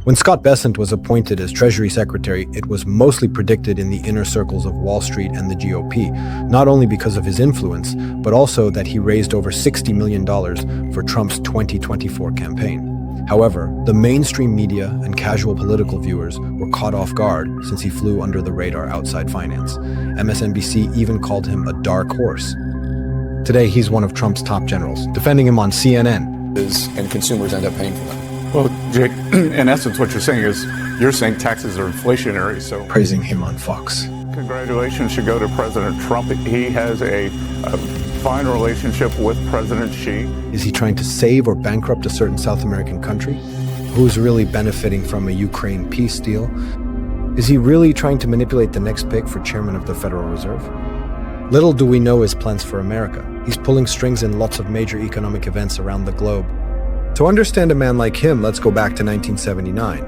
When Scott Bessent was appointed as Treasury Secretary, it was mostly predicted in the inner circles of Wall Street and the GOP, not only because of his influence, but also that he raised over $60 million for Trump's 2024 campaign. However, the mainstream media and casual political viewers were caught off guard since he flew under the radar outside finance. MSNBC even called him a dark horse. Today, he's one of Trump's top generals, defending him on CNN. And consumers end up paying for them. Well, Jake, in essence, what you're saying taxes are inflationary, so... Praising him on Fox. Congratulations should go to President Trump. He has a fine relationship with President Xi. Is he trying to save or bankrupt a certain South American country? Who's really benefiting from a Ukraine peace deal? Is he really trying to manipulate the next pick for chairman of the Federal Reserve? Little do we know his plans for America. He's pulling strings in lots of major economic events around the globe. To understand a man like him, let's go back to 1979.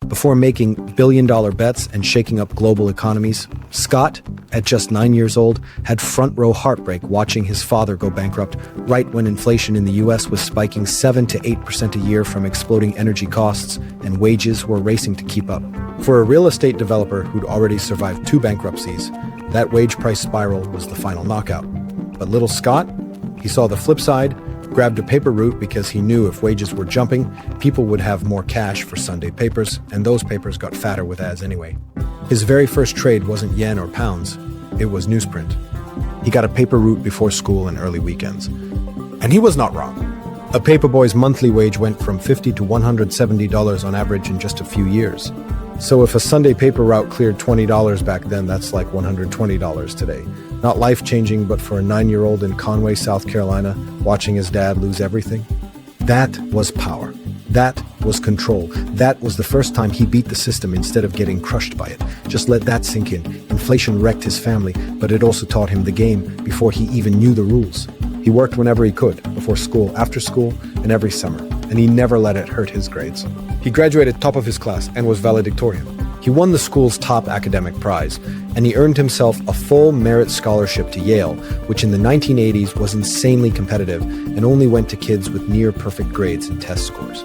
Before making billion-dollar bets and shaking up global economies, Scott, at just 9 years old, had front-row heartbreak watching his father go bankrupt right when inflation in the U.S. was spiking 7 to 8% a year from exploding energy costs, and wages were racing to keep up. For a real estate developer who'd already survived 2 bankruptcies, that wage price spiral was the final knockout. But little Scott, he saw the flip side, grabbed a paper route because he knew if wages were jumping, people would have more cash for Sunday papers, and those papers got fatter with ads anyway. His very first trade wasn't yen or pounds, it was newsprint. He got a paper route before school and early weekends. And he was not wrong. A paperboy's monthly wage went from $50 to $170 on average in just a few years. So if a Sunday paper route cleared $20 back then, that's like $120 today. Not life-changing, but for a 9-year-old in Conway, South Carolina, watching his dad lose everything. That was power. That was control. That was the first time he beat the system instead of getting crushed by it. Just let that sink in. Inflation wrecked his family, but it also taught him the game before he even knew the rules. He worked whenever he could, before school, after school, and every summer, and he never let it hurt his grades. He graduated top of his class and was valedictorian. He won the school's top academic prize, and he earned himself a full merit scholarship to Yale, which in the 1980s was insanely competitive and only went to kids with near-perfect grades and test scores.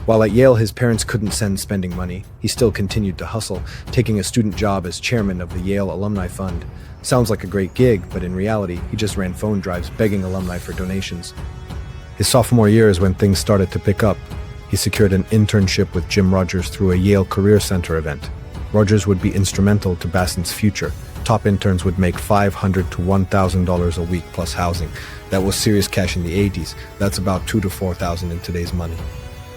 While at Yale his parents couldn't send spending money, he still continued to hustle, taking a student job as chairman of the Yale Alumni Fund. Sounds like a great gig, but in reality, he just ran phone drives begging alumni for donations. His sophomore year is when things started to pick up. He secured an internship with Jim Rogers through a Yale Career Center event. Rogers would be instrumental to Bessent's future. Top interns would make $500 to $1,000 a week plus housing. That was serious cash in the 80s. That's about $2,000 to $4,000 in today's money.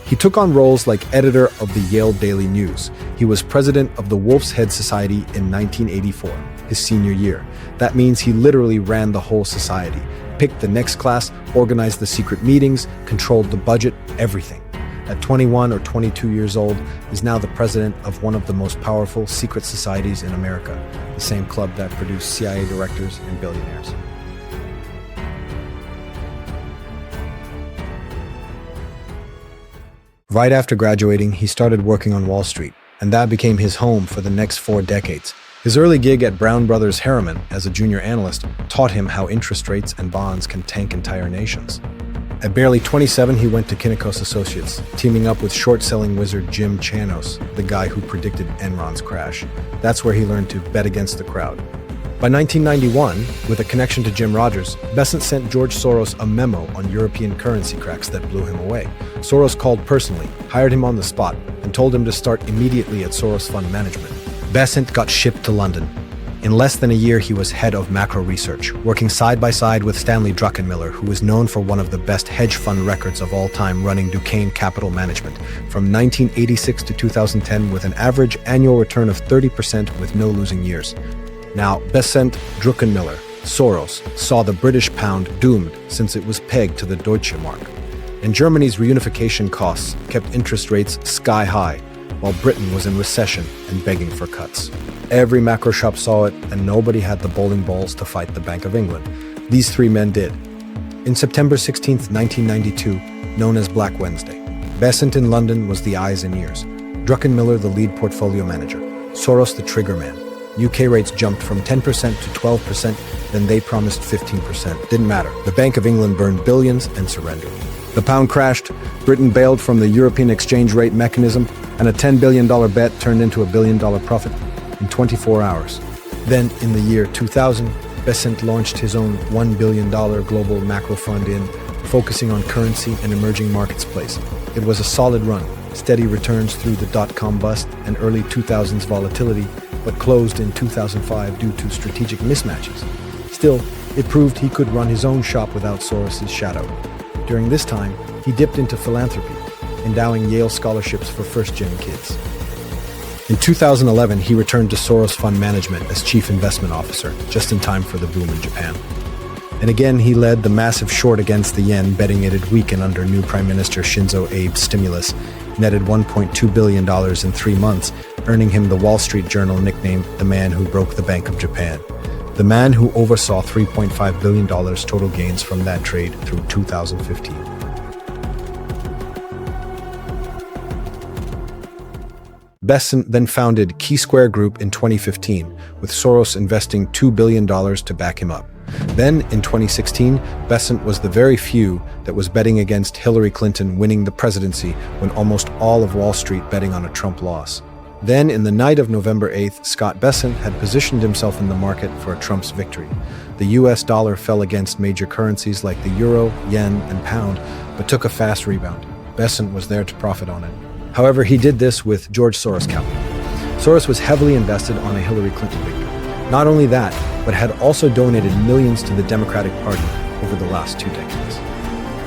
He took on roles like editor of the Yale Daily News. He was president of the Wolf's Head Society in 1984, his senior year. That means he literally ran the whole society, picked the next class, organized the secret meetings, controlled the budget, everything. At 21 or 22 years old, he's now the president of one of the most powerful secret societies in America, the same club that produced CIA directors and billionaires. Right after graduating, he started working on Wall Street, and that became his home for the next 4 decades. His early gig at Brown Brothers Harriman as a junior analyst taught him how interest rates and bonds can tank entire nations. At barely 27, he went to Kinnikos Associates, teaming up with short-selling wizard Jim Chanos, the guy who predicted Enron's crash. That's where he learned to bet against the crowd. By 1991, with a connection to Jim Rogers, Bessent sent George Soros a memo on European currency cracks that blew him away. Soros called personally, hired him on the spot, and told him to start immediately at Soros Fund Management. Bessent got shipped to London. In less than a year, he was head of macro research, working side by side with Stanley Druckenmiller, who was known for one of the best hedge fund records of all time running Duquesne Capital Management, from 1986 to 2010 with an average annual return of 30% with no losing years. Now, Bessent, Druckenmiller, Soros saw the British pound doomed since it was pegged to the Deutsche Mark. And Germany's reunification costs kept interest rates sky high, while Britain was in recession and begging for cuts. Every macro shop saw it, and nobody had the bowling balls to fight the Bank of England. These 3 men did. In September 16, 1992, known as Black Wednesday, Bessent in London was the eyes and ears, Druckenmiller the lead portfolio manager, Soros the trigger man. UK rates jumped from 10% to 12%, then they promised 15%. Didn't matter. The Bank of England burned billions and surrendered. The pound crashed, Britain bailed from the European exchange rate mechanism, and a $10 billion bet turned into a $1 billion profit in 24 hours. Then, in the year 2000, Bessent launched his own $1 billion global macro fund focusing on currency and emerging markets place. It was a solid run, steady returns through the dot-com bust and early 2000s volatility, but closed in 2005 due to strategic mismatches. Still, it proved he could run his own shop without Soros' shadow. During this time, he dipped into philanthropy, endowing Yale scholarships for first-gen kids. In 2011, he returned to Soros Fund Management as chief investment officer, just in time for the boom in Japan. And again, he led the massive short against the yen, betting it'd weaken under new Prime Minister Shinzo Abe's stimulus, netted $1.2 billion in 3 months, earning him the Wall Street Journal nickname, the man who broke the Bank of Japan. The man who oversaw $3.5 billion total gains from that trade through 2015. Bessent then founded Key Square Group in 2015, with Soros investing $2 billion to back him up. Then, in 2016, Bessent was the very few that was betting against Hillary Clinton winning the presidency when almost all of Wall Street betting on a Trump loss. Then, in the night of November 8th, Scott Bessent had positioned himself in the market for a Trump's victory. The US dollar fell against major currencies like the euro, yen, and pound, but took a fast rebound. Bessent was there to profit on it. However, he did this with George Soros capital. Soros was heavily invested on a Hillary Clinton victory. Not only that, but had also donated millions to the Democratic Party over the last 2 decades.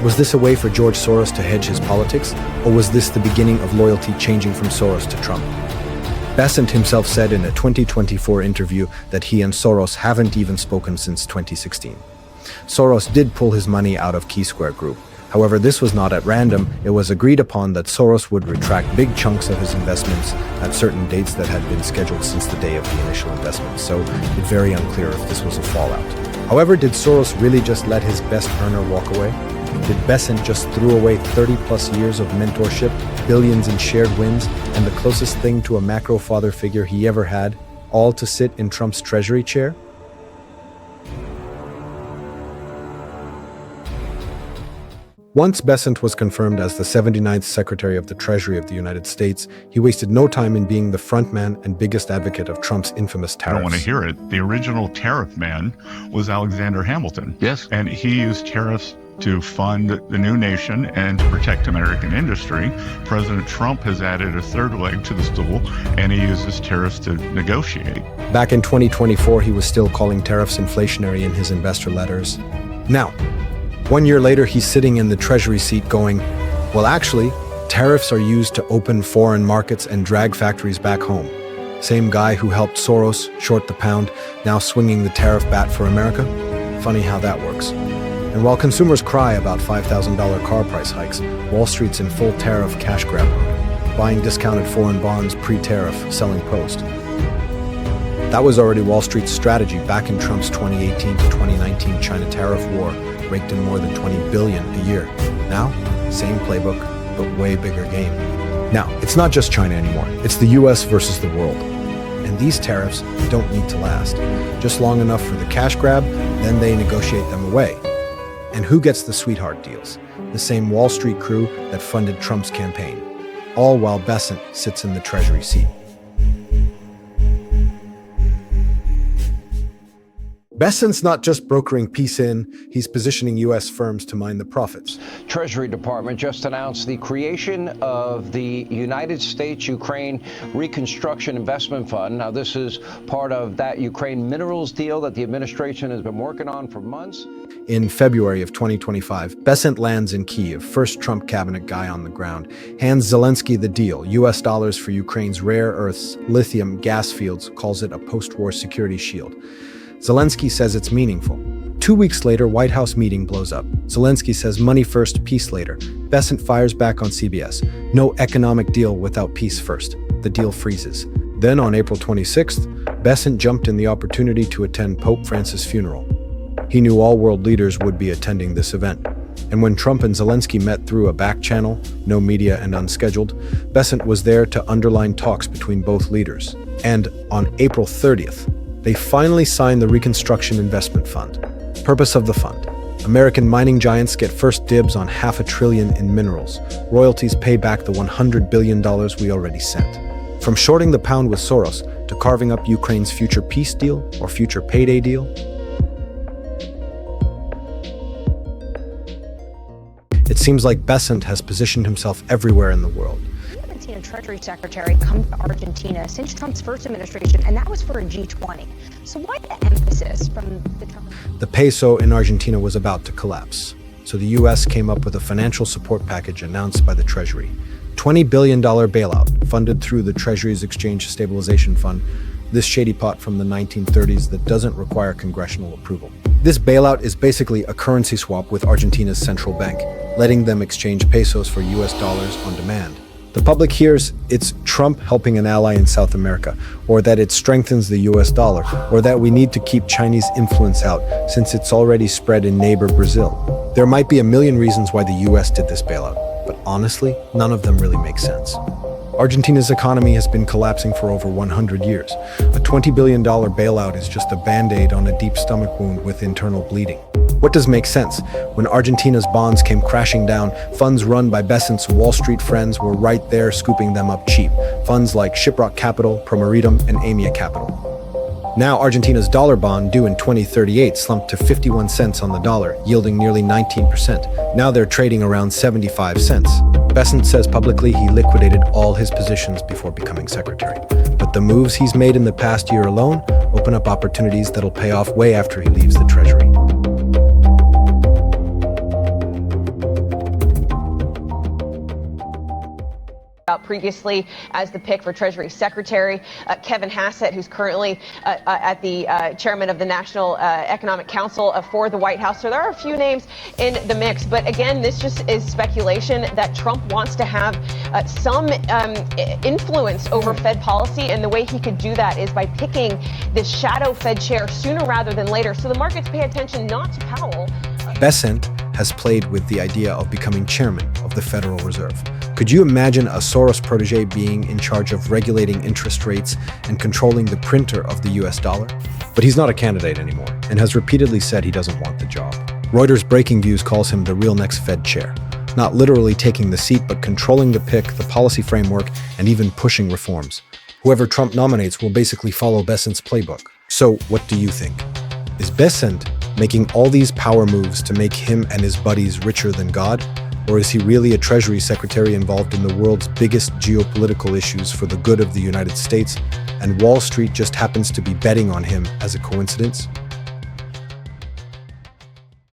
Was this a way for George Soros to hedge his politics, or was this the beginning of loyalty changing from Soros to Trump? Bessent himself said in a 2024 interview that he and Soros haven't even spoken since 2016. Soros did pull his money out of Key Square Group. However, this was not at random. It was agreed upon that Soros would retract big chunks of his investments at certain dates that had been scheduled since the day of the initial investment, so it's very unclear if this was a fallout. However, did Soros really just let his best earner walk away? Did Bessent just throw away 30-plus years of mentorship, billions in shared wins, and the closest thing to a macro father figure he ever had, all to sit in Trump's Treasury chair? Once Bessent was confirmed as the 79th Secretary of the Treasury of the United States, he wasted no time in being the frontman and biggest advocate of Trump's infamous tariffs. I don't want to hear it. The original tariff man was Alexander Hamilton. Yes. And he used tariffs to fund the new nation and to protect American industry. President Trump has added a third leg to the stool, and he uses tariffs to negotiate. Back in 2024, he was still calling tariffs inflationary in his investor letters. Now, 1 year later, he's sitting in the Treasury seat going, well, actually, tariffs are used to open foreign markets and drag factories back home. Same guy who helped Soros short the pound, now swinging the tariff bat for America? Funny how that works. And while consumers cry about $5,000 car price hikes, Wall Street's in full tariff cash grab mode, buying discounted foreign bonds pre-tariff, selling post. That was already Wall Street's strategy back in Trump's 2018 to 2019 China tariff war, raked in more than $20 billion a year. Now, same playbook, but way bigger game. Now, it's not just China anymore. It's the US versus the world. And these tariffs don't need to last. Just long enough for the cash grab, then they negotiate them away. And who gets the sweetheart deals? The same Wall Street crew that funded Trump's campaign. All while Bessent sits in the Treasury seat. Bessent's not just brokering peace he's positioning U.S. firms to mine the profits. Treasury Department just announced the creation of the United States-Ukraine Reconstruction Investment Fund. Now, this is part of that Ukraine minerals deal that the administration has been working on for months. In February of 2025, Bessent lands in Kyiv, first Trump cabinet guy on the ground, hands Zelensky the deal, U.S. dollars for Ukraine's rare earths, lithium, gas fields, calls it a post-war security shield. Zelensky says it's meaningful. 2 weeks later, White House meeting blows up. Zelensky says money first, peace later. Bessent fires back on CBS. No economic deal without peace first. The deal freezes. Then on April 26th, Bessent jumped in the opportunity to attend Pope Francis' funeral. He knew all world leaders would be attending this event. And when Trump and Zelensky met through a back channel, no media and unscheduled, Bessent was there to underline talks between both leaders. And on April 30th, They finally signed the Reconstruction Investment Fund. Purpose of the fund: American mining giants get first dibs on $500 billion in minerals. Royalties pay back the $100 billion we already sent. From shorting the pound with Soros to carving up Ukraine's future peace deal or future payday deal. It seems like Bessent has positioned himself everywhere in the world. Argentina Treasury Secretary come to Argentina since Trump's first administration, and that was for a G20. So why the emphasis from the Trump? The peso in Argentina was about to collapse, so the U.S. came up with a financial support package announced by the Treasury. $20 billion bailout funded through the Treasury's Exchange Stabilization Fund, this shady pot from the 1930s that doesn't require congressional approval. This bailout is basically a currency swap with Argentina's central bank, letting them exchange pesos for US dollars on demand. The public hears it's Trump helping an ally in South America, or that it strengthens the US dollar, or that we need to keep Chinese influence out since it's already spread in neighbor Brazil. There might be a million reasons why the US did this bailout, but honestly, none of them really make sense. Argentina's economy has been collapsing for over 100 years. A $20 billion bailout is just a band-aid on a deep stomach wound with internal bleeding. What does make sense? When Argentina's bonds came crashing down, funds run by Bessent's Wall Street friends were right there scooping them up cheap. Funds like Shiprock Capital, Promeritum, and Amia Capital. Now Argentina's dollar bond due in 2038 slumped to 51 cents on the dollar, yielding nearly 19%. Now they're trading around 75 cents. Bessent says publicly he liquidated all his positions before becoming secretary. But the moves he's made in the past year alone open up opportunities that'll pay off way after he leaves the Treasury. Previously as the pick for Treasury Secretary, Kevin Hassett, who's currently at the chairman of the National Economic Council for the White House. So there are a few names in the mix. But again, this just is speculation that Trump wants to have some influence over Fed policy. And the way he could do that is by picking this shadow Fed chair sooner rather than later. So the markets pay attention not to Powell. Bessent has played with the idea of becoming chairman of the Federal Reserve. Could you imagine a Soros protege being in charge of regulating interest rates and controlling the printer of the US dollar? But he's not a candidate anymore and has repeatedly said he doesn't want the job. Reuters Breaking Views calls him the real next Fed chair, not literally taking the seat, but controlling the pick, the policy framework, and even pushing reforms. Whoever Trump nominates will basically follow Bessent's playbook. So what do you think? Is Bessent making all these power moves to make him and his buddies richer than God? Or is he really a Treasury Secretary involved in the world's biggest geopolitical issues for the good of the United States, and Wall Street just happens to be betting on him as a coincidence?